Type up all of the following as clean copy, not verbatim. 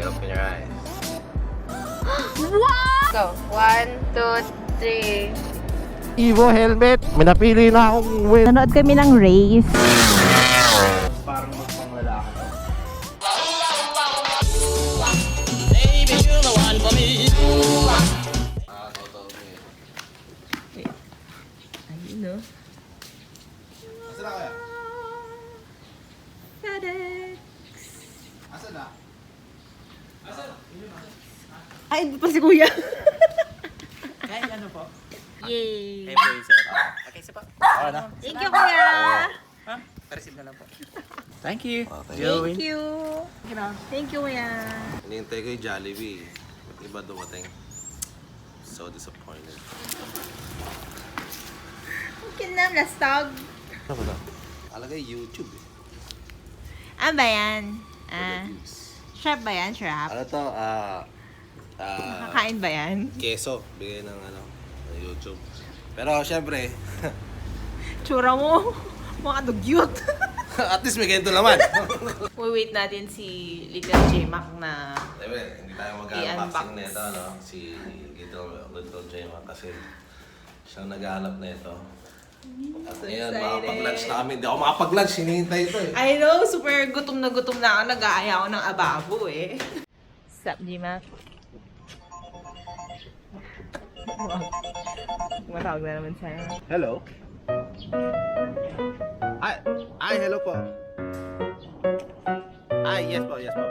Okay, open your eyes. What? Go. 1, 2, 3. Evo helmet. May napili na akong win. Nanood kami ng race. Parang magpang lalaki. Ayun no. Asa na kaya? Tadex. Asa na? Asa na? Ay, hindi pa si kuya. Kahit ano po? Yay. Hey, please, sir. Okay, isa pa. Okay na. Thank you, kuya. Ha? Pa-receive na lang po. Thank you. Okay. Thank you. Thank you, kuya. Hinihintay ko yung Jollibee. Iba dumating. So disappointed. Okay na, lastag. Ano ba ito? Alagay YouTube eh. Ah, ba yan? For the views. Shrap ba yan? Shrap? Ano to? Nakakain ba yan? Keso. Bigay ng ano, ng YouTube. Pero syempre, Tsura mo. Mga dugyot. at least may ganito naman. Wait natin si Little Jmac'S na Siyempre, hindi tayo mag-unboxing na ito, no? Si Little Jmac'S kasi siyang naghahanap na ito. At ngayon, makapag-lunch na kami. Hindi ako makapag-lunch, hinihintay ito eh. I know, super gutom na ako. Nag-aaya ako ng ababo eh. Sup, Jmac'S? Matawag na naman sa'yo. Hello? Ay, hello po. Ay, yes po, yes po.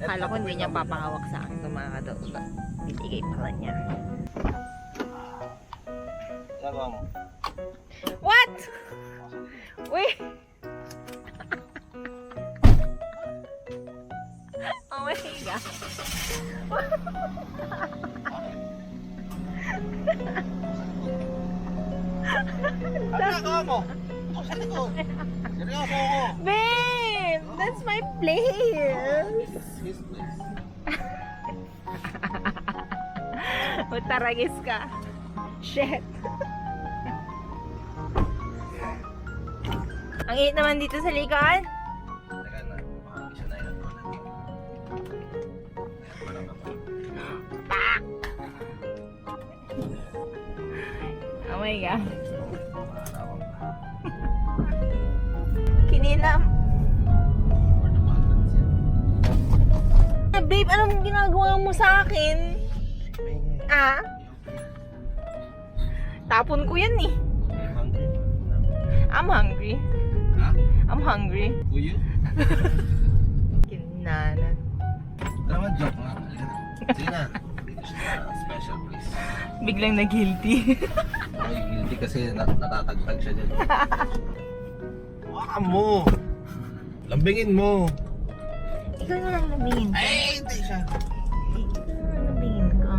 Akala ko hindi niya papahawak sa akin itong mga katoto. Bitigay pala niya. Nagawa mo? What? Wait! Oh my God. Ano nagawa mo? Saan ko? Seryoso ako. Babe! That's my place! His place. Utaragis ka. Shit. Ang init naman dito sa likod. Teka na, isa na yun. Oh my God. Kinilam. Babe, anong ginagawa mo sa akin? Ah? Tapon ko yan eh. I'm hungry. Ha? I'm hungry. Who you? Kinanan. Naman joke lang. Sige na. Special place. Biglang na guilty. Ay, guilty kasi natatagtag siya dyan. Hawakan mo! Lambingin mo! Ikaw na lang nabingin ko. Ay, hindi siya! Ikaw na lang nabingin ko.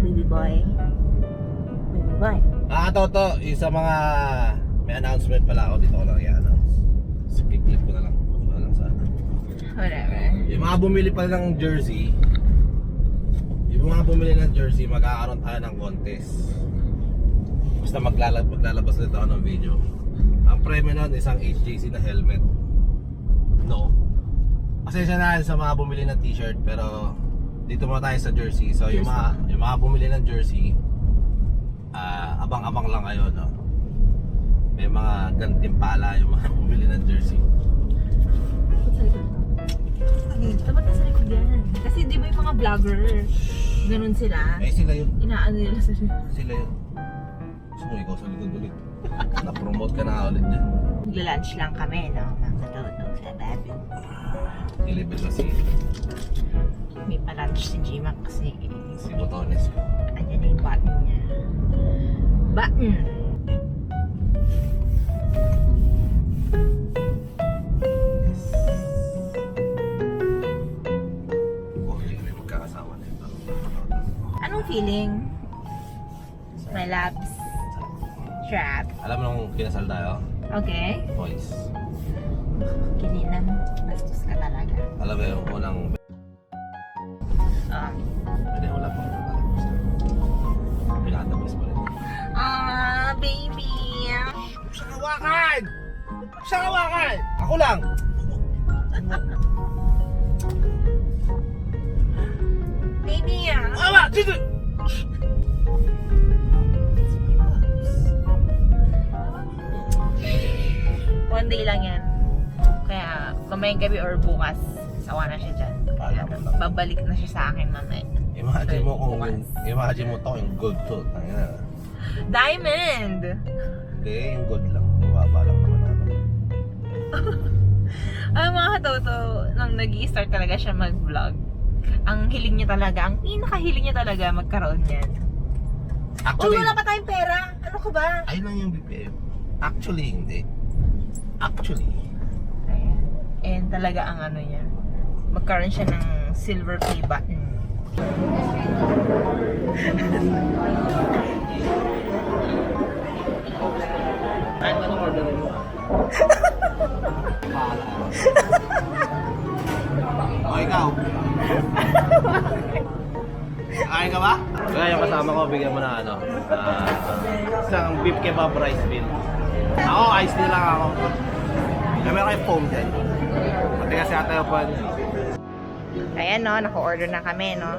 Baby boy. Baby boy. Toto, yung sa mga may announcement pala ako dito ko lang i-announce. So, click ko na lang. Wala lang sana. Whatever. Yung mga bumili pala ng jersey, magkakaroon tayo ng contest. Basta maglalabas nito ako ng video. Ang premyo nun, isang HJC na helmet. No. Pasensya na sa mga bumili ng t-shirt, pero dito muna tayo sa jersey. So yung mga bumili ng jersey, abang-abang lang kayo, no? May mga gantimpala yung mga bumili ng jersey. Dapat nasa likod yan. Kasi di ba yung mga vlogger, ganun sila. Eh sila yun. Inaano nila sa Sila yun. Gusto mo ikaw sa likod ulit. Na-promote ka na ulit dyan. Magla-lunch lang kami, no? Mga katoto sa baby. Nilibel na May pa-lunch si Jmac'S kasi si Botones. andyan na yung button niya. Button! Okay, may magkakasama na ito. Anong feeling? My labs. Trap. Alam mo nung kinasal tayo? Okay. Boys. Kinilang. Bastos ka talaga. Alam mo yung unang... Ah. Hindi, wala pa. Pinata Siya hawakan! Ako lang! Baby nga. Awa! Dito! One day lang yan. Kaya mamayang gabi or bukas, sawa na siya dyan. Babalik na siya sa akin mamaya. Imagine mo kung imagine mo to yung gold to. Diamond! Hindi, yung gold lang. Mababa lang naman natin. Ay mga katoto, nang nag-i-start talaga siya mag-vlog, ang hiling niya talaga, ang pinakahiling niya talaga magkaroon yan. Actually, wala pa tayong pera! Ano ka ba? ayun lang yung BPM. Actually, hindi. Actually. Ayan. And talaga ang ano niya, magkaroon siya ng silver play button. Kahit anong orderin mo. O ikaw? Kain ka ba? Kaya yung kasama ko, bigyan mo na ano, isang beef kebab rice meal. Ako, ice meal lang ako. Kaya meron kayo foam dyan. Pati kasi ata yung pan. Ayan no, naka-order na kami no.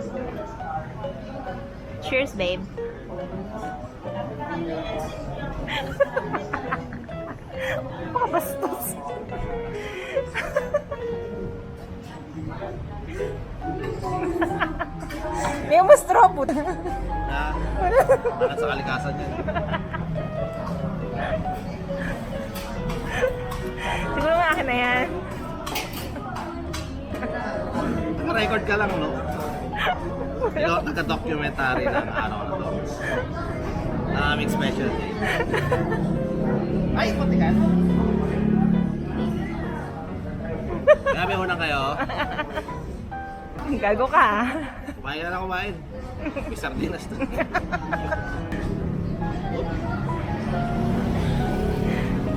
Cheers babe. Pakabastos. May mas straw po. Na, para sa kalikasan yan. Siguro nga akin na yan. Naka-record ka lang, no? Ikaw, naka-documentary ng araw na to. Na aming special day. Ay, pati ka. Grabe mo na kayo. Gago ka. Kumain ka na kumain. May sardinas to.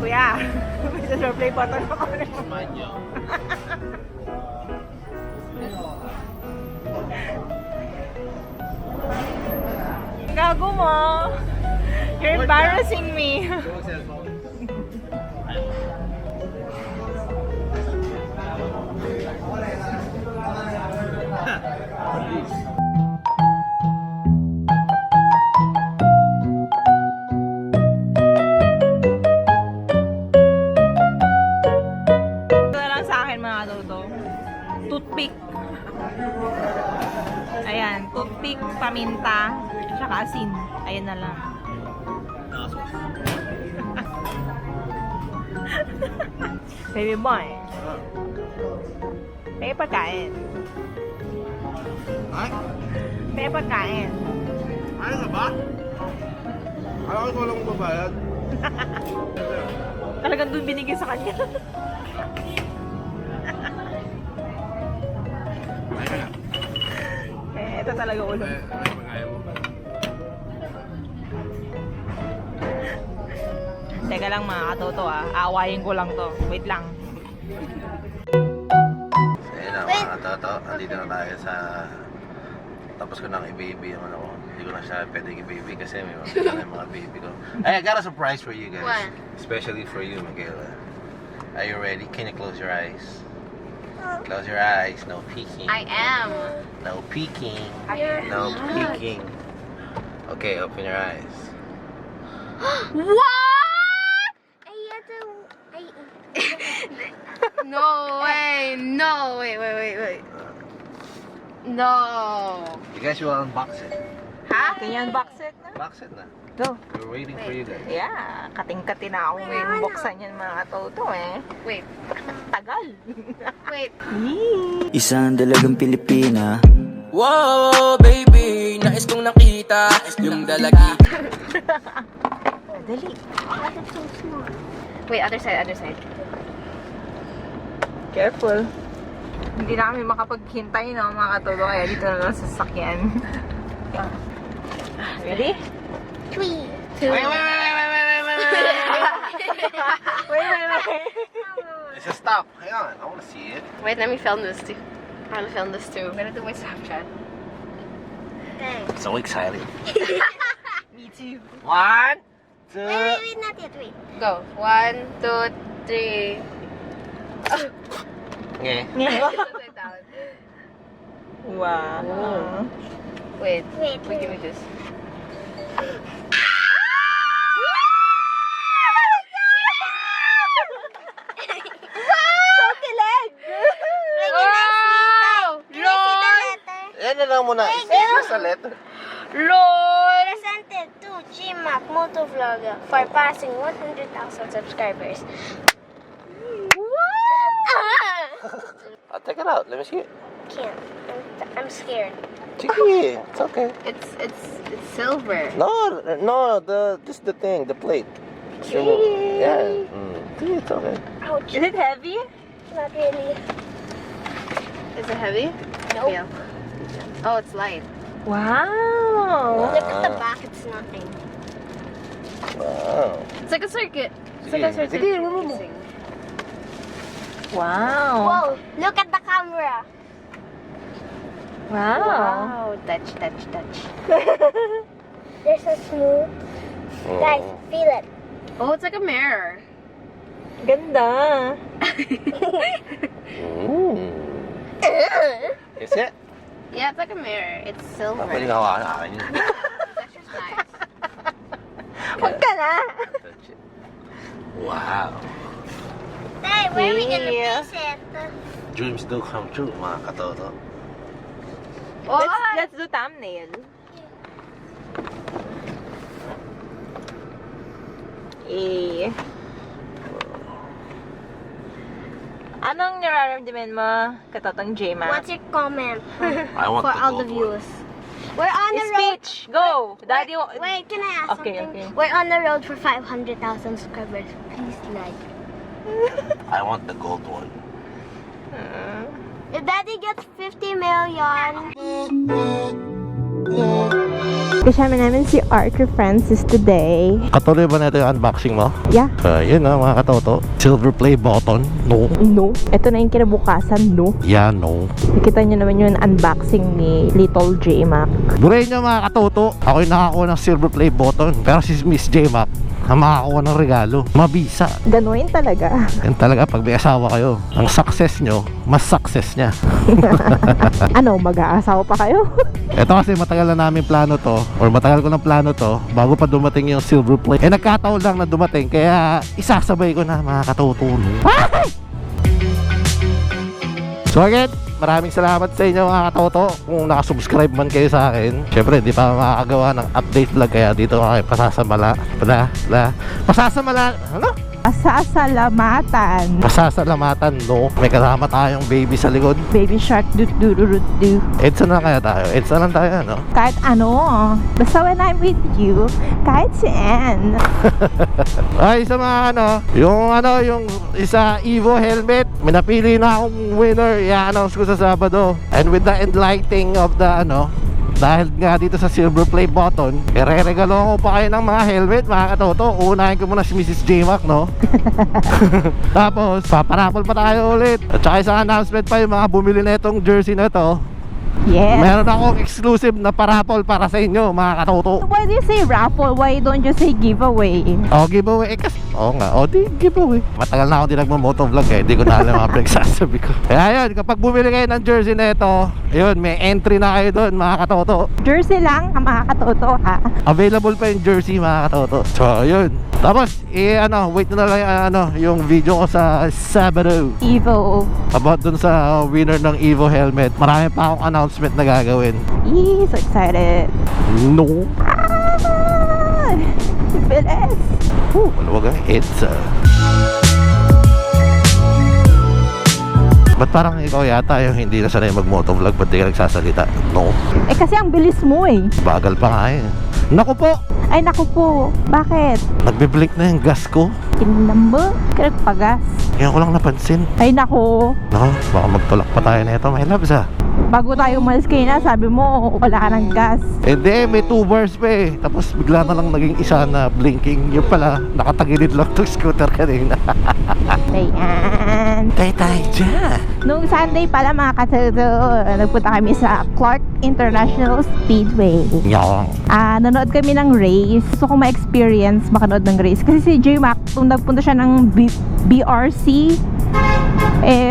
Kuya, may sa play button ako. Manyo. Gago mo. You're embarrassing me. Yung cellphone. Ito na lang sa akin mga toto. Toothpick. Ayan, toothpick, paminta, tsaka asin. Ayan na lang. Baby boy. May pagkain. Ay? May pagkain. Ay na ba? Alam ko lang babayad. Talagang doon binigay sa kanya. Ay na. Ito talaga ulo. Ay, pagkain mo. Teka lang mga katoto aawayin ko lang to. Wait lang. Ayun na mga katoto, andito na tayo sa... Tapos ko nang i-baby yung ano ko. Hindi ko na siya pwedeng i-baby kasi may mga baby ko. Ay, I got a surprise for you guys. What? Especially for you, Miguela. Are you ready? Can you close your eyes? Close your eyes. No peeking. I am. No peeking. You're No not. peeking. Okay, open your eyes. What? No way. No. Wait. No. You guys will unbox it. Ha? Ganyan box set na. Box it na. Go. We're waiting for you guys. Yeah, kating-kati na ako ngayon buksan yan mga katoto Wait. Tagal. Wait. Isang dalagang Pilipina. Wow, baby, nais kong nakita yung dalagi. Dali. Wait, other side. Careful. Hindi na kami makapaghintay no mga katoto kaya dito na lang sa sasakyan. Ready? 3, 2. Wait. Wait. It's a stop. Hang on. I want to see it. Wait, let me film this too. I want to film this too. I'm gonna do my Snapchat. So excited. Me too. 1, 2. Wait, not yet. Wait. Go. 1, 2, 3. Nge. Wow. Wait, give me this. Wow! Lord! Yan na lang muna. Isa sa letter. Lord! Presented to Jmac'S Motovlogger for passing 100,000 subscribers. I'll take it out. Let me see it. Can't. I'm scared. Sige, it's okay. It's silver. No, this is the thing, the plate. Yeah. See, it's okay. Ouch. Is it heavy? Not really. Is it heavy? Nope. Yeah. Oh, it's light. Wow. Look at the back. It's nothing. Wow. It's like a circuit. It's like Sige, a circuit. sige, mo. Wow. Whoa! Look at the camera. Wow. Wow. Touch. There's a smooth. Guys, feel it. Oh, it's like a mirror. Ganda. Is it? Yeah, it's like a mirror. It's silver. Pwede na hawakan na akin yun. That's just nice. Huwag ka na. Touch it. Wow. Hey, where are we gonna Yeah. place it? Dreams do come true, mga katoto. What? Let's do thumbnail. Eh. Anong nararamdaman mo, katotong Jmac'S? What's your comment I want for the all the gold viewers? We're on the road. Speech! Go! Daddy, Wait, can I ask Okay, something? okay. We're on the road for 500,000 subscribers. Please like. I want the gold one. If Daddy gets 50 million. kasama namin si Rpha Francis today. Katuloy ba na ito yung unboxing mo? Yeah. Yun na mga katoto. Silver play button. No. No. Ito na yung kinabukasan, no. Yeah, no. Nakita nyo naman yung unboxing ni Little Jmac'S. Buray nyo mga katoto. Ako'y nakakuha ng silver play button. Pero si Miss Jmac'S ang makakuha ng regalo. Mabisa. Ganuin talaga. Yan talaga pag may asawa kayo. Ang success nyo, mas success niya. Ano, mag-aasawa pa kayo? Ito kasi matagal na namin plano to, or matagal ko ng plano to, bago pa dumating yung silver play. Nagkataon lang na dumating, kaya isasabay ko na mga katoto. So again, maraming salamat sa inyo mga katoto. Kung nakasubscribe man kayo sa akin, syempre di pa makakagawa ng update vlog, kaya dito kayo pasasamala. Pasasamala, ano? Pasasalamatan. Pasasalamatan, no? May kasama tayong baby sa likod. Baby shark do. Edsa na kaya tayo? Edsa lang tayo, no? Kahit ano. Basta when I'm with you, kahit saan. Ay, sa mga yung isa Evo helmet, may napili na akong winner, i-announce ko sa Sabado. And with the enlightening of the dahil nga dito sa silver play button, ire-regalo ko pa kayo ng mga helmet mga katoto. Uunahin ko muna si Mrs. Jmac'S, no? Tapos paparapol pa tayo ulit. At saka isang announcement pa, yung mga bumili na itong jersey na ito, Yes. meron akong exclusive na parapol para sa inyo mga katoto. Why do you say raffle? Why don't you say giveaway? Giveaway. Kasi, di giveaway. Matagal na ako din nagmo-motovlog hindi ko na alam mga pinagsasabi ko. Kaya yun, kapag bumili kayo ng jersey na ito, yun, may entry na kayo doon mga katoto. Jersey lang ang mga katoto, ha? Available pa yung jersey mga katoto. So, yun. Tapos, wait na lang yung video ko sa Sabado Evo. about dun sa winner ng Evo helmet. Marami pa akong announcement na gagawin. Yee, so excited. No. Bilis. Maluwag ang EDSA. Ba't parang ikaw yata yung hindi na sanay mag-motovlog? Ba't di ka nagsasalita? No. Kasi ang bilis mo eh. Bagal pa nga eh. Naku po! Ay naku po. Bakit? Nagbe-blink na yung gas ko. Kinlam mo? Kinagpagas. Ngayon ko lang napansin. Ay naku. Naku, baka magtulak pa tayo na ito. My loves Bago tayo umalis kanina, sabi mo wala ka ng gas. Hindi, may 2 bars pa eh. Tapos bigla na lang naging isa na blinking. Yung pala, nakatagilid lang tong scooter kanina. Ayan. Tay dyan. Noong Sunday pala mga katoto, nagpunta kami sa Clark International Speedway. Yang. Nanood kami ng race. Gusto ko ma-experience makanood ng race. Kasi si Jmac'S, kung nagpunta siya ng BRC,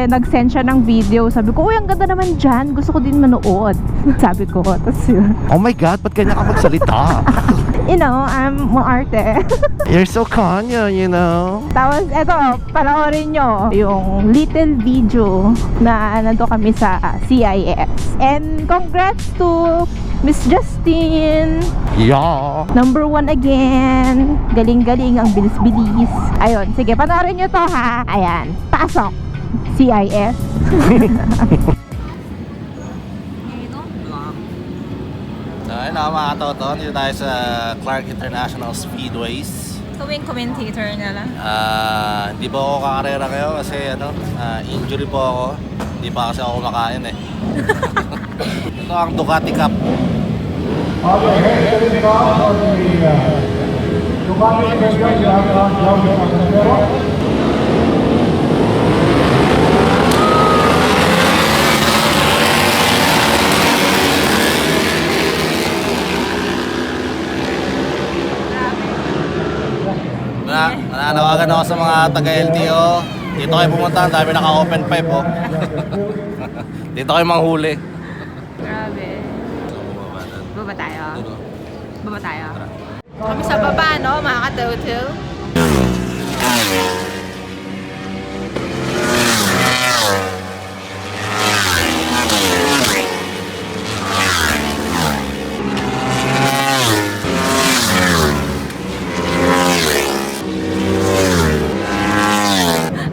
nag-send siya ng video. Sabi ko, uy, ang ganda naman dyan. Gusto ko din manood. Sabi ko. Tapos yun. Oh my God, ba't kanya ka magsalita? You know, I'm maarte. You're so Kanya, you know. Tapos, eto, panoorin nyo yung little video na nandun kami sa CIS. And congrats to Miss Justine. Yeah. Number 1 again. Galing-galing, ang bilis-bilis. Ayun, sige, panoorin nyo to ha. Ayan, pasok. CIS. Ayun na mga katoto, dito tayo sa Clark International Speedways. Tuwing commentator na lang. Hindi pa ako kakarera ngayon kasi injury po ako. Hindi pa kasi ako kumakain eh. Ito ang Ducati Cup. Nananawagan ako sa mga taga-LTO. Dito kayo pumunta, ang dami naka-open pipe oh. Dito kayo manghuli. Grabe. Baba tayo. Baba tayo. Kami sa baba, no, mga katoto.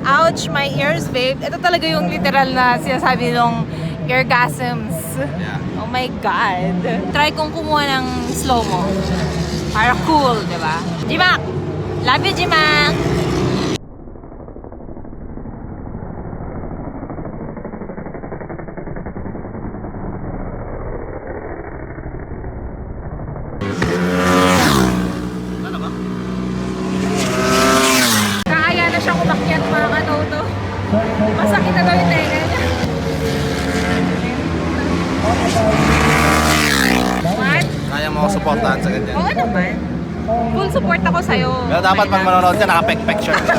Ouch, my ears, babe. Ito talaga yung literal na sinasabi nung eargasms. Yeah. Oh my God. Try kong kumuha ng slow-mo. Para cool, di ba? Jmac! Love you, Jmac! Kaya na siya kumakyat, mga katoto. Masakit na daw yung tenga niya. What? Kaya mo ako supportahan sa ganyan. Oo naman. Full support ako sa'yo. Pero dapat pag manonood ka, naka-pek-pek shirt ka.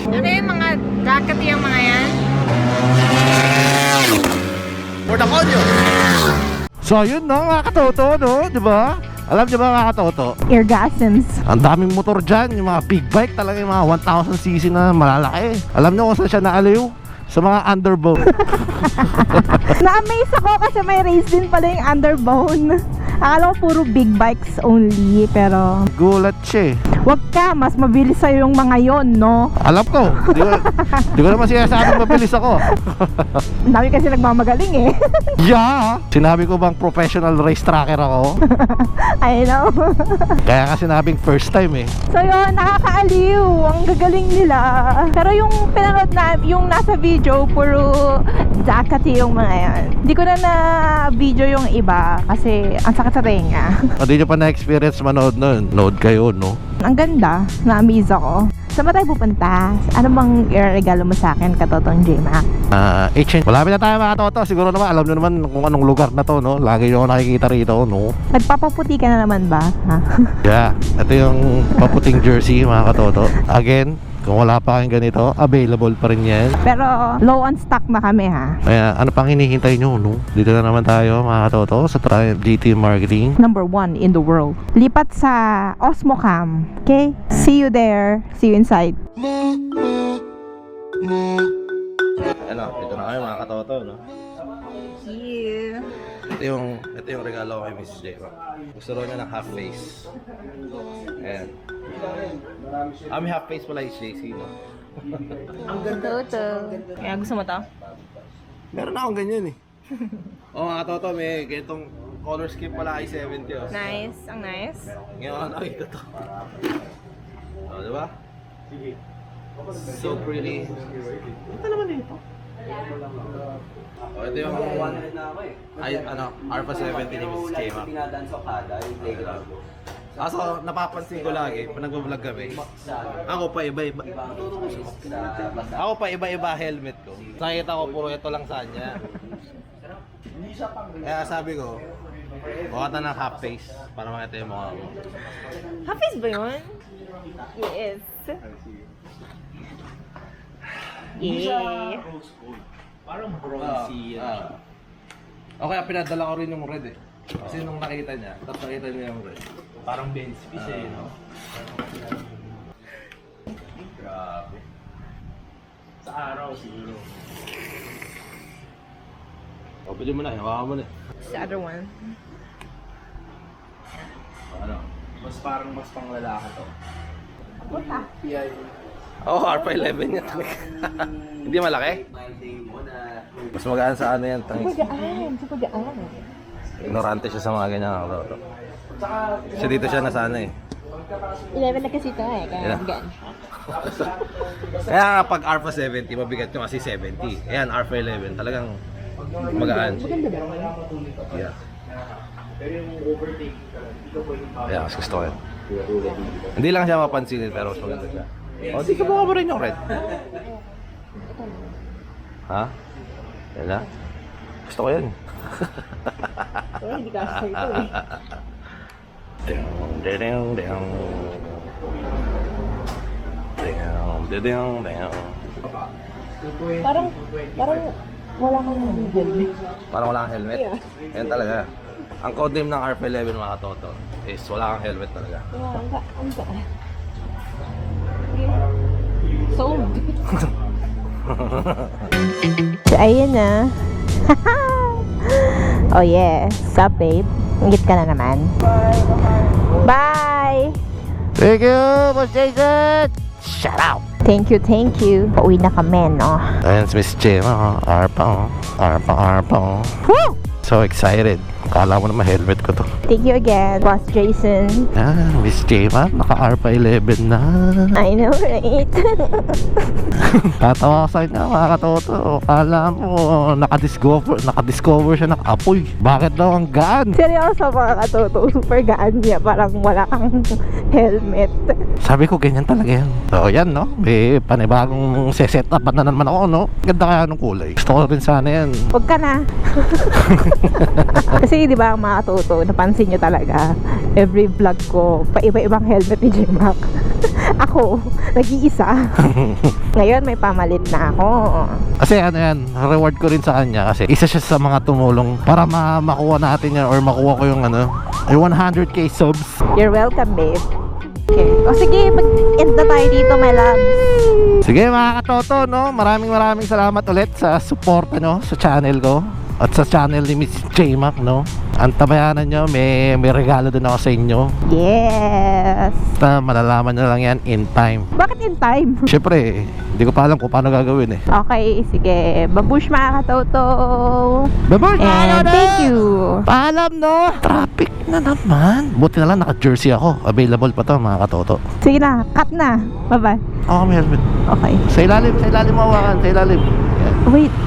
Ano yung mga jacket yung mga yan? For the konyo! So yun no, mga katoto, no? Diba? Alam niyo ba mga katoto? Eargasms. Ang daming motor dyan, yung mga big bike talaga, yung mga 1,000cc na malalaki. Alam niyo kung saan siya naaliw? Sa mga underbone. Na-amaze ako kasi may race din pala yung underbone. Akala ko puro big bikes only, pero Gulat siya eh. wag ka, mas mabilis sa'yo yung mga yon, no? Alam ko, di ko naman sinasabing mabilis ako. Ang dami kasi nagmamagaling eh. Yeah! Sinabi ko bang professional race tracker ako? I know. Kaya nga sinabing first time eh. So yun, nakakaaliw. Ang gagaling nila. Pero yung pinanood na, yung nasa video, puro jacket yung mga yan. Hindi ko na video yung iba kasi ang sakit sa tenga. Hindi nyo pa na-experience manood nun. Nood kayo, no? Ang ganda, na-amaze ako. Saan ba tayo pupunta? Ano bang regalo mo sa akin, katotong Jmac? H&M. Malapit na tayo mga katoto. Siguro naman, alam nyo naman kung anong lugar na to, no? Lagi nyo ako nakikita rito, no? Nagpapaputi ka na naman ba? Ha? Yeah, ito yung paputing jersey mga katoto. Again, kung wala pa kayong ganito, available pa rin yan. Pero low on stock na kami, ha? Kaya ano pang hinihintay nyo, no? Dito na naman tayo mga katoto sa GT Marketing. Number 1 in the world. Lipat sa Osmocam. Okay? See you there. See you inside. Ano, dito na kayo mga katoto, no? Yeah. Ito yung regalo ko kay Miss J. Gusto rin niya ng half face. Ayan. May half face pala is JC, no? Toto. Kaya gusto mo to? Meron na akong ganyan eh. Oo mga katoto, may ganitong color scheme pala ay 70 oh. Nice, ang nice. Ngayon, ay, ito to. Oh, diba? So pretty. Ito naman dito. Oh, ito yung ay, ano, Rpha 70 ni Mrs. Jmac'S. So, napapansin ko lagi, pag nag-vlog kami, ako pa iba-iba. Ako pa iba-iba helmet ko. Nakita ko puro ito lang sa kanya. Kaya sabi ko, bukatan ng half face para makita yung mukha ko. Hafiz ba yun? Yes. Yeah. Parang bronzy. O kaya pinadala ko rin yung red eh. Kasi nung nakita niya, tapos nakita niya yung red. Parang Benz piece eh, no? Grabe. Sa araw siguro. O, pwede mo na, hawakan mo na eh. The other one. Ano? Mas pang lalaki to. Oo, Rpha 11 yan talaga. Hindi malaki? Mas magaan sa ano yan, tangis. Super gaan. Ignorante siya sa mga ganyan katoto. Kasi dito siya nasana eh. 11 na kasi ito eh, kaya Yeah. gaan. Kaya nga pag Rpha 70, mabigat yung kasi 70. Ayan, Rpha 11, talagang magaan. Yeah. Yeah, mas gusto ko yun. Hindi lang siya mapansinin pero mas maganda siya. O, di ka buka mo rin yung red. Ha? Yan na? Gusto ko yun. Hindi ka sa ito eh. Parang wala kang legal. Parang wala kang helmet? Yan talaga. Ang codename ng Rpha 11 mga katoto is wala kang helmet talaga. Ang gaan. Sold. So, ayun na. Oh yeah. Sup, babe? Ingit ka na naman. Bye! Thank you, Boss Jason! Shout out! Thank you. Pauwi na kami, no? Ayan si Miss Jemma, Rpha. Woo! So excited. Akala mo naman helmet ko to. Thank you again, Boss Jason. Miss Jemma, naka-Rpha 11 na. I know, right? Tatawa ka sa kanya mga katoto. Akala mo nakadiscover siya ng apoy. Bakit daw ang gaan? Seryoso mga katoto, super gaan niya. Parang wala kang helmet. Sabi ko ganyan talaga yan. So yan no, may panibagong set up na naman ako no. Ganda kaya nung kulay. Gusto ko rin sana yan. Huwag ka na. Kasi di ba mga katoto, napansin nyo talaga, every vlog ko, paiba-ibang helmet ni Jmac'S. Ako, nag-iisa. Ngayon may pamalit na ako. Kasi ano yan, reward ko rin sa kanya kasi isa siya sa mga tumulong para makuha natin yan or makuha ko yung ano, yung 100k subs. You're welcome, babe. Okay. O sige, mag-end na tayo dito, my loves. Sige mga katoto no, maraming salamat ulit sa support no, sa channel ko at sa channel ni Miss Jmac'S no. Ang tabayanan nyo, may regalo din ako sa inyo. Yes. Basta malalaman nyo lang yan in time. Bakit in time? Siyempre, hindi ko pa alam kung paano gagawin eh. Okay, sige. Babush mga katoto. Babush! And thank you. Paalam no! Traffic na naman. Buti na lang naka-jersey ako. Available pa to mga katoto. Sige na, cut na. Bye-bye. Oh, may helmet. Okay. Sa ilalim mawakan, sa ilalim. Yan. Wait.